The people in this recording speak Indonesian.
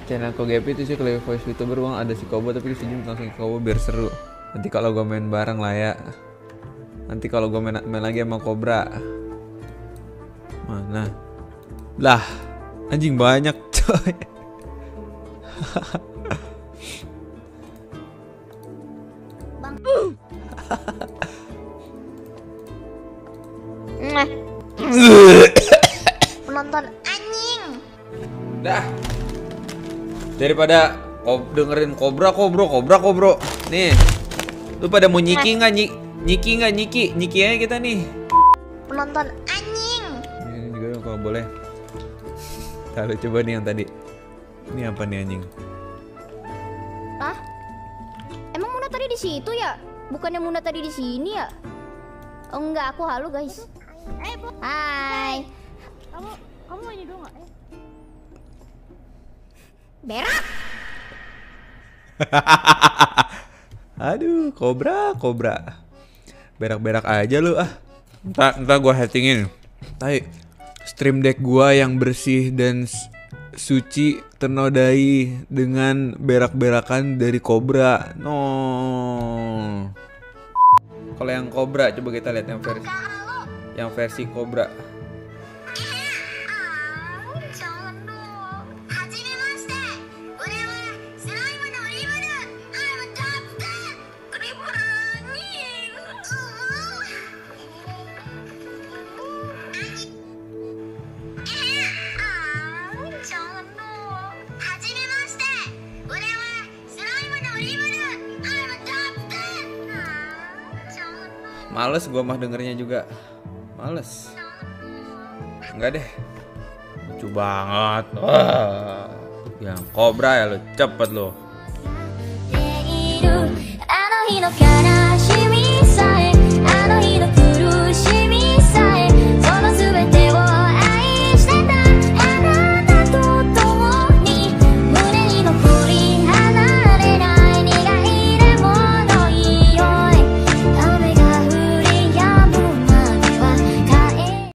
channel Kogepi itu sih kalau voice youtuber bang, ada si Kobo tapi kesini langsung ke Kobo biar seru. Nanti kalau gue main bareng lah ya. Nanti kalau gue main lagi sama Cobra. Mana? Lah, anjing banyak coy. Bang. Penonton anjing. Dah. Daripada dengerin Cobra. Nih. Lu pada mau nyiki nggak? Nyiki aja kita nih. Penonton anjing. Ini juga dong kalau boleh. Lalu coba nih yang tadi. Ini apa nih anjing? Ah? Emang Muna tadi di situ ya? Bukannya Muna tadi di sini ya? Oh enggak, aku halu guys. Hai. Kamu ini doang nggak? Berak. Aduh, Cobra. Berak-berak aja lu ah. Entah gua settingin. Tapi stream deck gua yang bersih dan suci ternodai dengan berak-berakan dari Cobra. No. Kalau yang Cobra coba kita lihat yang versi Cobra. Males gua mah dengernya juga. Males. Enggak deh. Lucu banget. Wah. Yang Cobra ya lu, cepet lu.